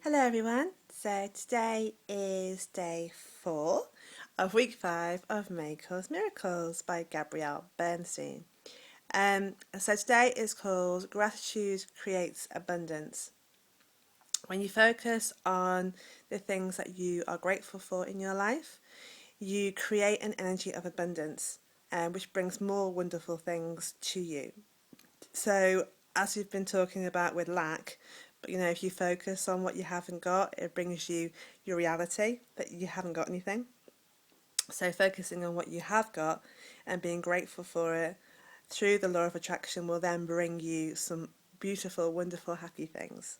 Hello everyone. So today is day 4 of week 5 of May Cause Miracles by Gabrielle Bernstein. So today is called Gratitude Creates Abundance. When you focus on the things that you are grateful for in your life, you create an energy of abundance, which brings more wonderful things to you. So, as we've been talking about with lack, but if you focus on what you haven't got, it brings you your reality that you haven't got anything. So, focusing on what you have got and being grateful for it through the law of attraction will then bring you some beautiful, wonderful, happy things.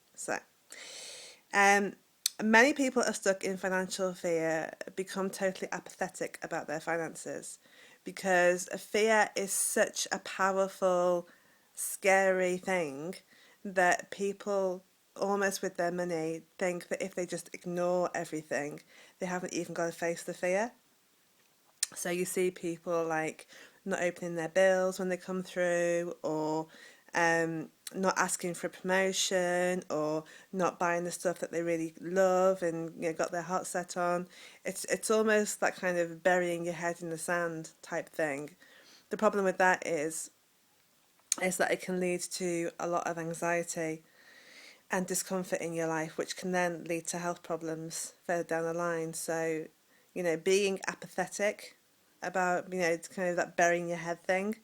Um, Many people are stuck in financial fear, become totally apathetic about their finances because fear is such a powerful, scary thing that people almost with their money think that if they just ignore everything, they haven't even got to face the fear. So you see people like not opening their bills when they come through, or not asking for a promotion, or not buying the stuff that they really love and got their heart set on. It's almost that kind of burying your head in the sand type thing. The problem with that is that it can lead to a lot of anxiety and discomfort in your life, which can then lead to health problems further down the line. So, being apathetic about, kind of that burying your head thing,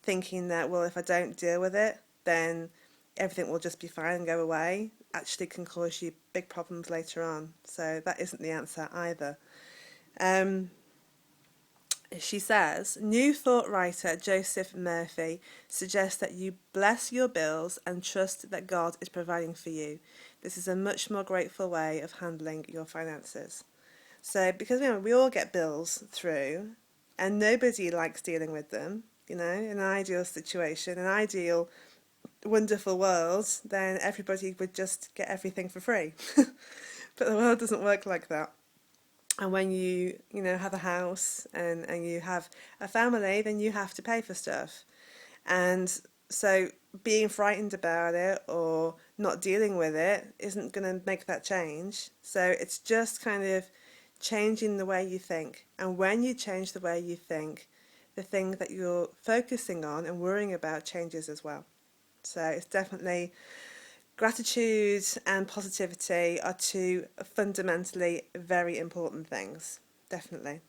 thinking that, well, if I don't deal with it, then everything will just be fine and go away, actually can cause you big problems later on. So that isn't the answer either. Um, she says, New Thought writer Joseph Murphy suggests that you bless your bills and trust that God is providing for you. This is a much more grateful way of handling your finances. So, because we all get bills through, and nobody likes dealing with them, in an ideal situation, an ideal, wonderful world, then everybody would just get everything for free. But the world doesn't work like that. And when you have a house and you have a family, then you have to pay for stuff. And so being frightened about it or not dealing with it isn't going to make that change. So it's just kind of changing the way you think. And when you change the way you think, the thing that you're focusing on and worrying about changes as well. So it's definitely gratitude and positivity are two fundamentally very important things. Definitely.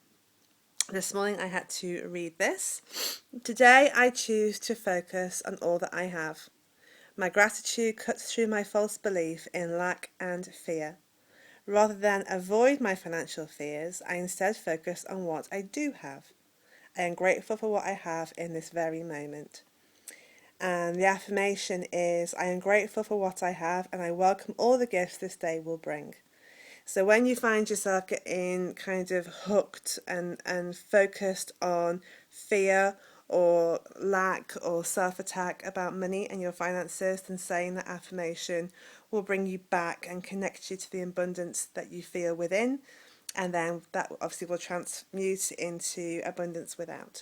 This morning I had to read this. Today I choose to focus on all that I have. My gratitude cuts through my false belief in lack and fear. Rather than avoid my financial fears, I instead focus on what I do have. I am grateful for what I have in this very moment. And the affirmation is, I am grateful for what I have and I welcome all the gifts this day will bring. So when you find yourself getting kind of hooked and focused on fear or lack or self-attack about money and your finances, then saying that affirmation will bring you back and connect you to the abundance that you feel within, and then that obviously will transmute into abundance without.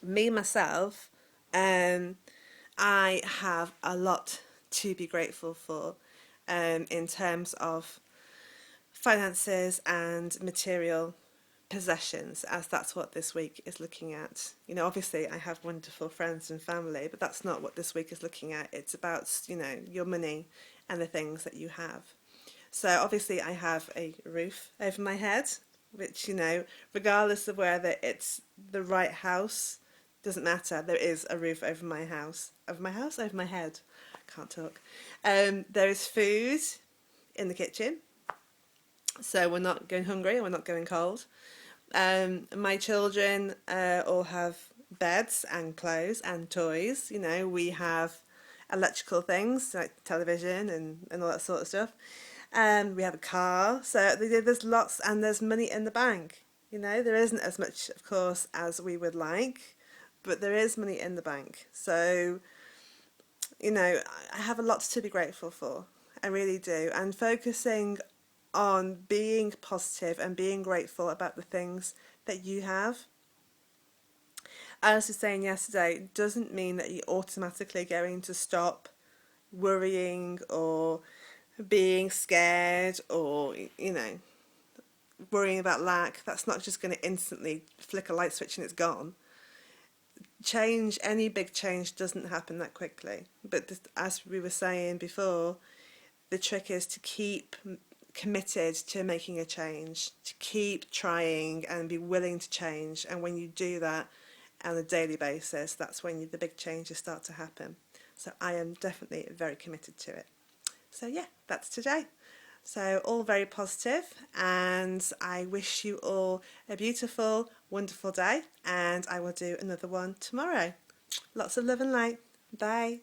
Me, myself, I have a lot to be grateful for in terms of finances and material possessions, as that's what this week is looking at. Obviously I have wonderful friends and family, but that's not what this week is looking at. It's about, your money and the things that you have. So obviously I have a roof over my head, which, regardless of whether it's the right house, doesn't matter. There is a roof over my house. Over my head. Can't talk. There is food in the kitchen, so we're not going hungry and we're not going cold. My children all have beds and clothes and toys. We have electrical things like television and all that sort of stuff. We have a car, so there's lots, and there's money in the bank. There isn't as much, of course, as we would like, but there is money in the bank. So, I have a lot to be grateful for. I really do. And focusing on being positive and being grateful about the things that you have, as I was saying yesterday, doesn't mean that you're automatically going to stop worrying or being scared or, worrying about lack. That's not just going to instantly flick a light switch and it's gone. Change, any big change doesn't happen that quickly. But as we were saying before, the trick is to keep committed to making a change, to keep trying and be willing to change. And when you do that on a daily basis, that's when the big changes start to happen. So I am definitely very committed to it. So yeah, that's today. So all very positive, and I wish you all a beautiful, wonderful day, and I will do another one tomorrow. Lots of love and light. Bye.